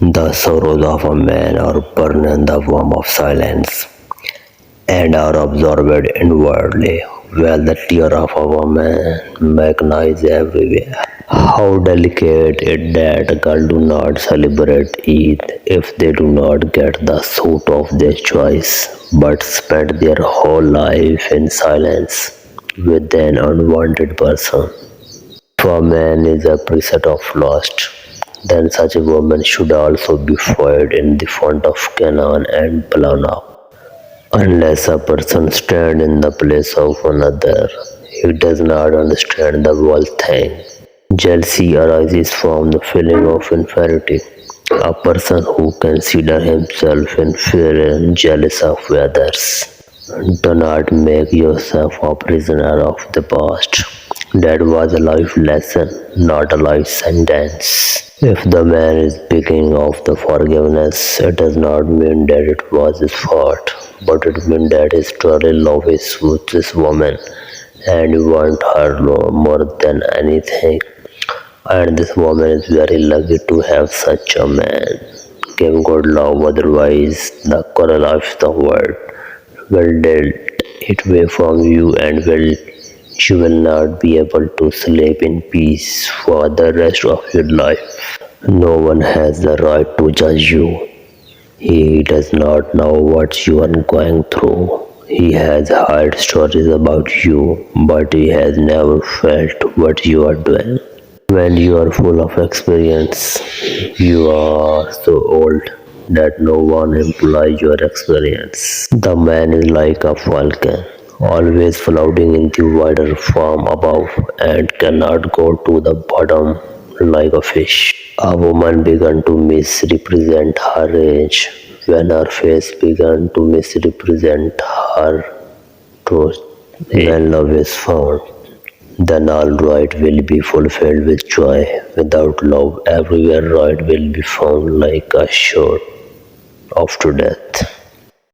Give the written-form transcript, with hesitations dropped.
The sorrows of a man are burned in the warmth of silence and are absorbed inwardly, while the tear of a woman magnifies everywhere. How delicate it that a girl do not celebrate Eid if they do not get the suit of their choice, but spend their whole life in silence with an unwanted person. If a man is a preset of lust, then such a woman should also be fired in the front of Canaan and blown up. Unless a person stand in the place of another, he does not understand the whole thing. Jealousy arises from the feeling of inferiority. A person who considers himself inferior and jealous of others. Do not make yourself a prisoner of the past. That was a life lesson, not a life sentence. If the man is begging of the forgiveness, it does not mean that it was his fault, but it means that he truly loves this woman and wants her more than anything. And this woman is very lucky to have such a man. Give God love, otherwise the coral of the world will dealt it away from you and you will not be able to sleep in peace for the rest of your life. No one has the right to judge you. He does not know what you are going through. He has heard stories about you, but he has never felt what you are doing. When you are full of experience, you are so old that no one implies your experience. The man is like a falcon, always floating in the wider form above and cannot go to the bottom like a fish. A woman began to misrepresent her age when her face began to misrepresent her truth. When love is found, then all right will be fulfilled with joy. Without love, everywhere right will be found like a shore after death.